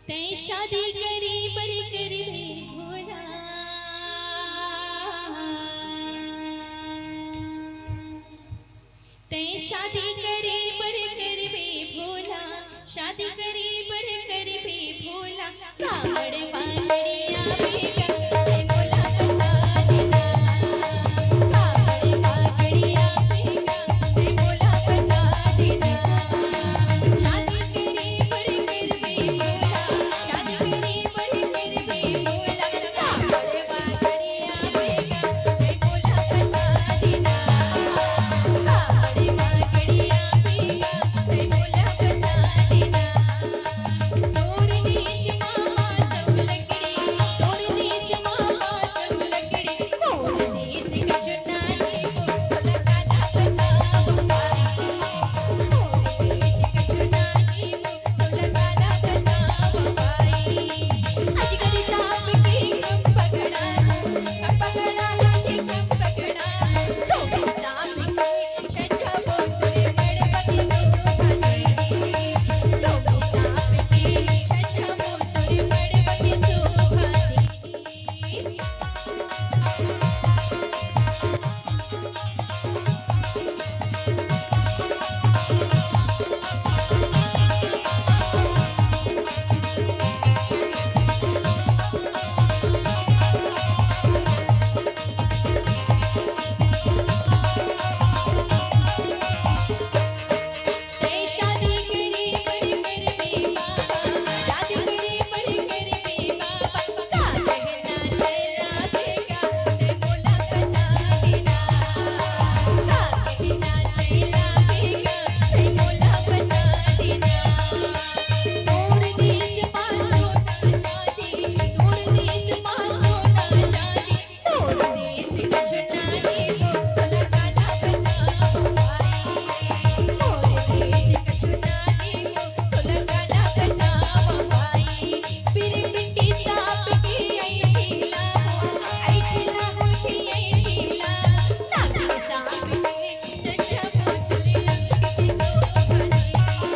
तै शादी करी पर कर भोला तै शादी करी पर कर भोला शादी करी पर कर भोला कावड़ बांगड़िया बेगा तै मोला बता देना कावड़ बांगड़िया बेगा तै मोला बता देना शादी करी पर कर भोला शादी करी पर कर भोला कावड़ बांगड़िया बेगा तै मोला बता देना कावड़ बांगड़िया बेगा तै मोला बता देना तोर देश मामा सब लकड़ी तोर देश मामा सब लकड़ी मोर देश के छुटाने को भला काला बताओ भाई मोर देश के छुटाने को भला काला बताओ भाई आज कदी सांप की कम पकड़ा हाथी कम पकड़ा तो सांप की छठा बोतरे गणपति शोभा देगी तो सांप की छठा बोतरे गणपति शोभा देगी तै शादी करी पर कर बाबा शादी करी पर कर बाबा का कहना तेरा बेगा तै मोला बता देना का कहना तेरा बेगा तै मोला बता देना दूर देश पासो ना जाती दूर देश पासो ना जाती दूर देश के छुटाने को भला काला बताओ भाई मोर देश के छुटाने को भला काला बताओ भाई फिर मिट्टी सांप की आई ढीला हो जी आई ढीला नाक सांप के सच्चा बोतरे अंग की शोभा देगी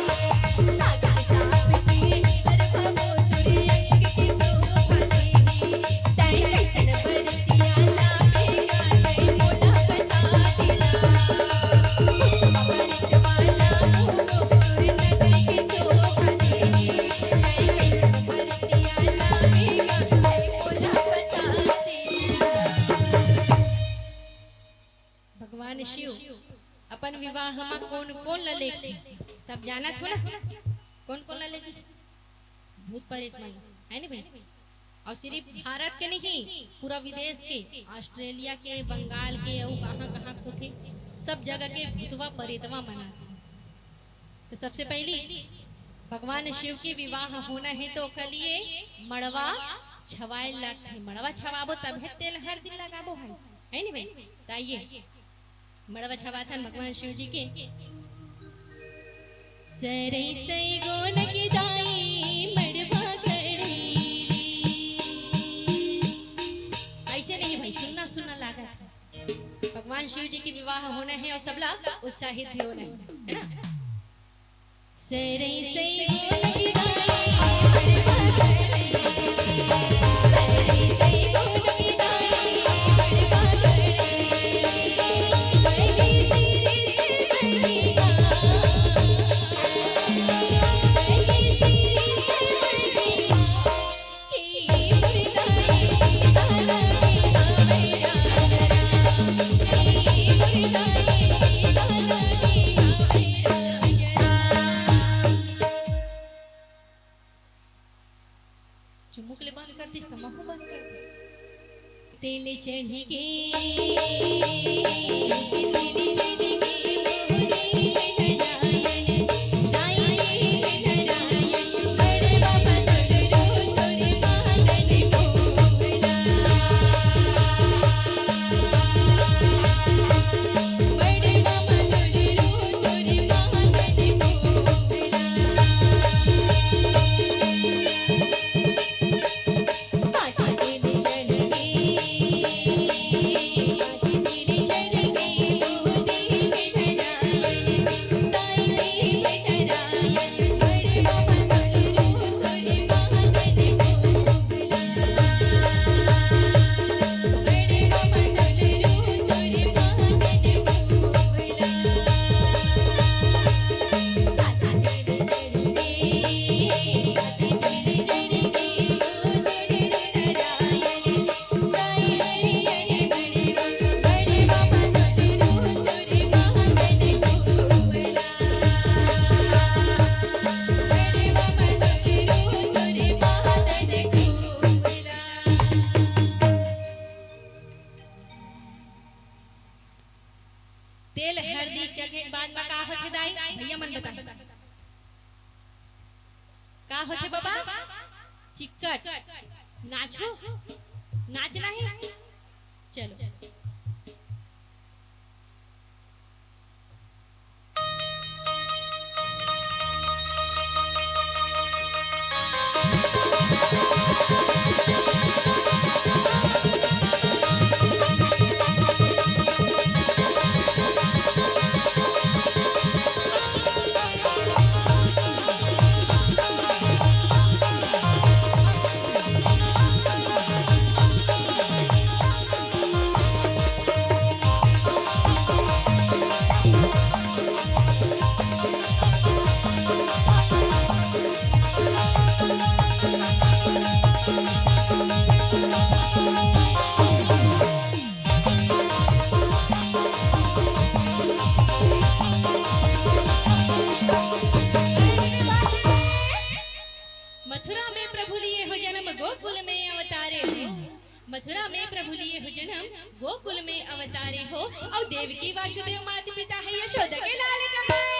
नाक सांप के तरफा बोतरे अंग की शोभा देगी तै कैसन बरतिया लावेगा तै मोला बता देना अमृत वाला मोर नगर की शोभा देगी तै कैसन बरतिया लावेगा तै मोला बता देना भगवान शिव अपन विवाह में कौन कौन ललेगी सब जानत हो ना कौन कौन ललेगी भूत प्रेत मन है ना भाई और सिर्फ भारत के नहीं पूरा विदेश के ऑस्ट्रेलिया के बंगाल के और कहाँ को थे सब जगह के भूतवा प्रेतवा मनाते हैं तो सबसे पहली भगवान शिव की विवाह होना है तो के लिए मड़वा छवाए लगते मड़वा छवाबो तब तेल हर दिन लगाबो है ना भाई ताइए मड़वा छवाथन भगवान शिव जी के सरई सई गोन की दाई मड़वा ऐसे नहीं भाई सुनना सुनना लागा था भगवान शिव जी की विवाह होना है और सब लोग उत्साहित भी होना है ना सरई सई गोन की दाई मड़वा सरई सई गोन की दाई मड़वा बड़ी सिरे से बनेगा बड़ी सिरे से बनेगा कि मुर्दाई सीधा लगेगा मेरा कि मुर्दाई सीधा लगेगा मेरा चुमुकले बंद कर दिस तमाकू बंद कर दे तेल चढ़ गए तेल चढ़ गए मोरे नारायण नारायण नारायण बड़वा बदल रो तोरे मानन गोला बड़वा बदल रो तोरे मानन गोला पाछे तेल चढ़ गए पाछे तेल चढ़ बात में का होथे दाई भैया मन बता का होथे बाबा चिक्कट नाचो नाचना है चलो मथुरा में प्रभु लिए हो जन्म गोकुल में अवतारे हो मथुरा में प्रभु लिए हो जन्म गोकुल में अवतारे हो और देवकी वासुदेव माता पिता है यशोदा के लाल कन्हैया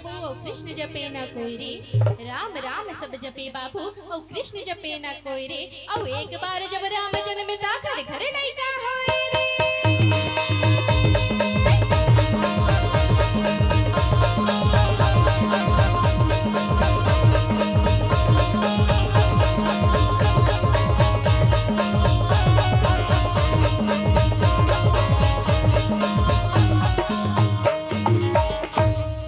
हो कृष्ण जपे ना कोई रे राम राम सब जपे बाबू और कृष्ण जपे ना कोई रे और एक बार जब राम जन्म ता घर घर लइका हो